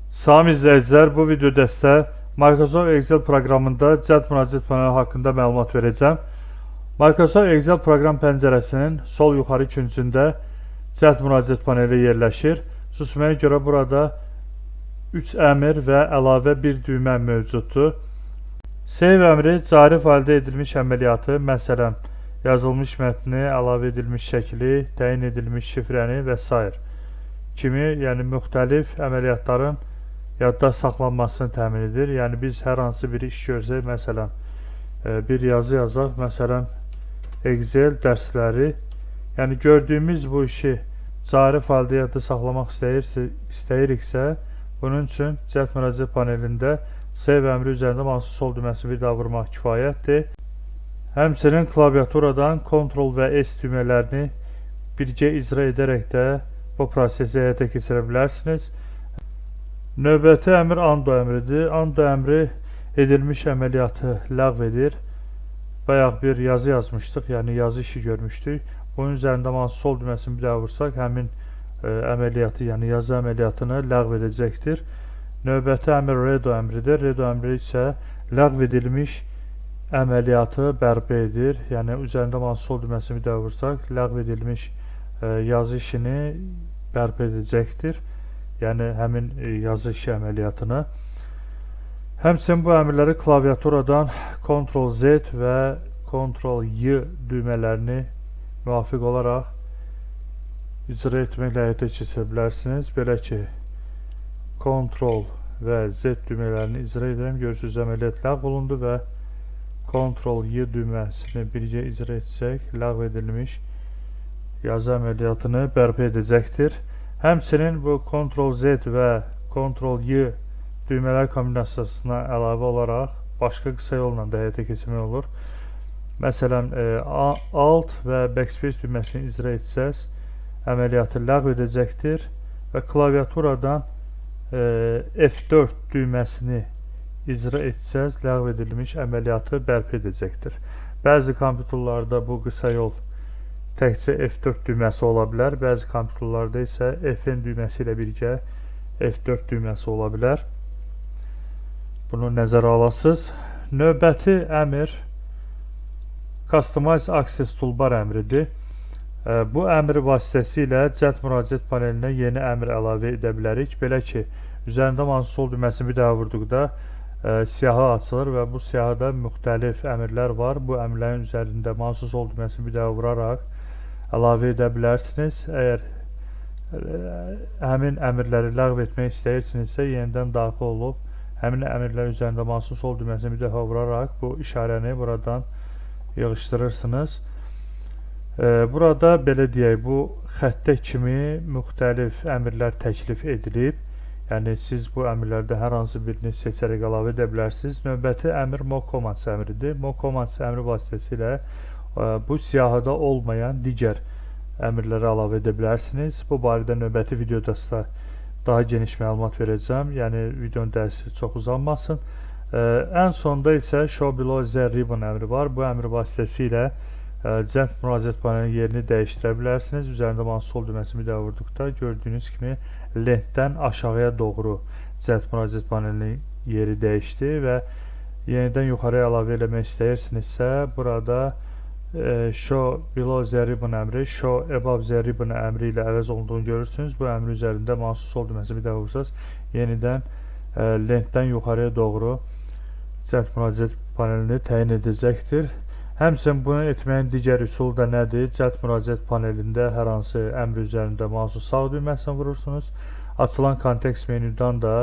Salam izləyicilər, bu video dəstə Microsoft Excel proqramında cəld müraciət paneli haqqında məlumat verəcəm. Microsoft Excel proqram pəncərəsinin sol yuxarı küncündə cəld müraciət paneli yerləşir. Susmaya görə burada 3 əmr və əlavə bir düymə mövcuddur. Save əmri cari faildə edilmiş əməliyyatı, məsələn, yazılmış mətni, əlavə edilmiş şəkli, təyin edilmiş şifrəni və s. kimi, yəni müxtəlif əməliyyatların yadda saxlanmasını təmin edir. Yəni biz hər hansı bir iş görsək, məsələn, bir yazı yazaq, məsələn, Excel dərsləri, yəni gördüyümüz bu işi cari faildə yadda saxlamaq istəyiriksə, bunun üçün cəld müraciət panelində Save əmri üzərində mouse'un sol düyməsini bir daha vurmaq kifayətdir. Həmçinin klaviaturadan Ctrl və S düymələrini birgə icra edərək də bu prosesi həyata keçirə bilərsiniz. Növbəti əmr undo əmridir. Undo əmri edilmiş əməliyyatı ləğv edir. Bayaq bir yazı yazmışdıq, yəni yazı işi görmüşdük. Bunun üzərində mouse'un sol düyməsini bir daha vursaq, həmin əməliyyatı, yəni yazı əməliyyatını ləğv edəcəkdir. Növbəti əmr redo əmridir. Redo əmri isə ləğv edilmiş əməliyyatı bərpa edir. Yəni üzərində mouse'un sol düyməsini bir daha vursaq, ləğv edilmiş yazı işini bərpa edəcəkdir. Yəni həmin yazı işi əməliyyatını. Həmçinin bu əmrləri klaviaturadan Ctrl-Z və Ctrl-Y düymələrini müvafiq olaraq icra etməklə həyata keçirə bilərsiniz. Belə ki, Ctrl və Z düymələrini icra edirəm. Görürsünüz, əməliyyat ləğv olundu və Ctrl-Y düyməsini birgə icra etsək, ləğv edilmiş yazı əməliyyatını bərpa edəcəkdir. Həmçinin bu Ctrl-Z və Ctrl-Y düymələr kombinasiyasına əlavə olaraq başqa qısa yolla da həyata keçirmək olur. Məsələn, Alt və Backspace düyməsini icra etsəz, əməliyyatı ləğv edəcəkdir və klaviaturadan F4 düyməsini icra etsəz, ləğv edilmiş əməliyyatı bərpa edəcəkdir. Bəzi kompüterlarda bu qısa yol təkcə F4 düyməsi ola bilər, bəzi kompüterlarda isə Fn düyməsi ilə birgə F4 düyməsi ola bilər. Bunu nəzərə alasınız. Növbəti əmr Customize Access Toolbar əmridir. Bu əmr vasitəsilə cəld müraciət panelinə yeni əmr əlavə edə bilərik. Belə ki, üzərində mouse'un sol düyməsini bir daha vurduqda siyahı açılır və bu siyahıda müxtəlif əmrlər var. Bu əmrlərin üzərində mouse'un sol düyməsini bir daha vuraraq əlavə edə bilərsiniz. Əgər həmin əmrləri ləğv etmək istəyirsinizsə, yenidən daxil olub həmin əmrlər üzərində mouse'un sol düyməsini bir dəfə vuraraq bu işarəni buradan yığışdırırsınız. Burada belə deyək, bu xəttə kimi müxtəlif əmrlər təklif edilib. Yəni siz bu əmrlərdə hər hansı birini seçərək əlavə edə bilərsiniz. Növbəti əmr Mo Commands əmridir. Mo Commands əmri vasitəsilə bu siyahıda olmayan digər əmrləri əlavə edə bilərsiniz. Bu barədə növbəti videoda daha geniş məlumat verəcəm. Yəni videonun dərsi çox uzanmasın. Ən sonda isə Show Below the Ribbon əmri var. Bu əmr vasitəsilə cəld müraciət panelinin yerini dəyişdirə bilərsiniz. Üzərində mouse'un sol düyməsini bir daha vurduqda gördüyünüz kimi lentdən aşağıya doğru cəld müraciət panelinin yeri dəyişdi və yenidən yuxarıya əlavə eləmək istəyirsinizsə, burada Show Below the Ribbon əmri Show Above the Ribbon əmri ilə əvəz olunduğunu görürsünüz. Bu əmr üzərində mouse'un sol düyməsini bir daha vursanız, yenidən lentdən yuxarıya doğru cəld müraciət panelini təyin edəcəkdir. Həmçinin bunu etməyin digər üsulu da nədir? Cəld müraciət panelində hər hansı əmr üzərində mouse'un sağ düyməsini vurursunuz. Açılan kontekst menüdən də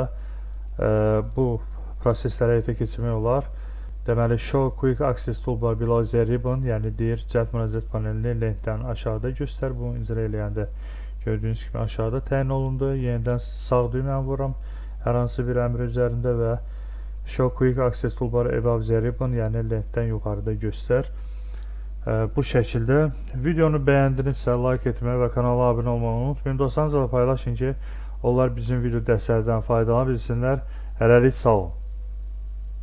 bu prosesləri həyata keçirmək olar. Deməli, Show Quick Access Toolbar Below the Ribbon, yəni deyir, cəld müraciət panelini lentdən aşağıda göstər. Bunu icra eləyəndə gördüyünüz kimi aşağıda təyin olundu. Yenidən sağ düyməni vururam hər hansı bir əmr üzərində və Show Quick Access Toolbar Above the Ribbon, yəni lentdən yuxarıda göstər. Bu şəkildə videonu bəyəndinizsə like etməyi və kanala abunə olmağı unutmayın. Dostlarınızla paylaşın ki, onlar bizim video dərslərdən faydalana bilsinlər. Hələlik sağ olun.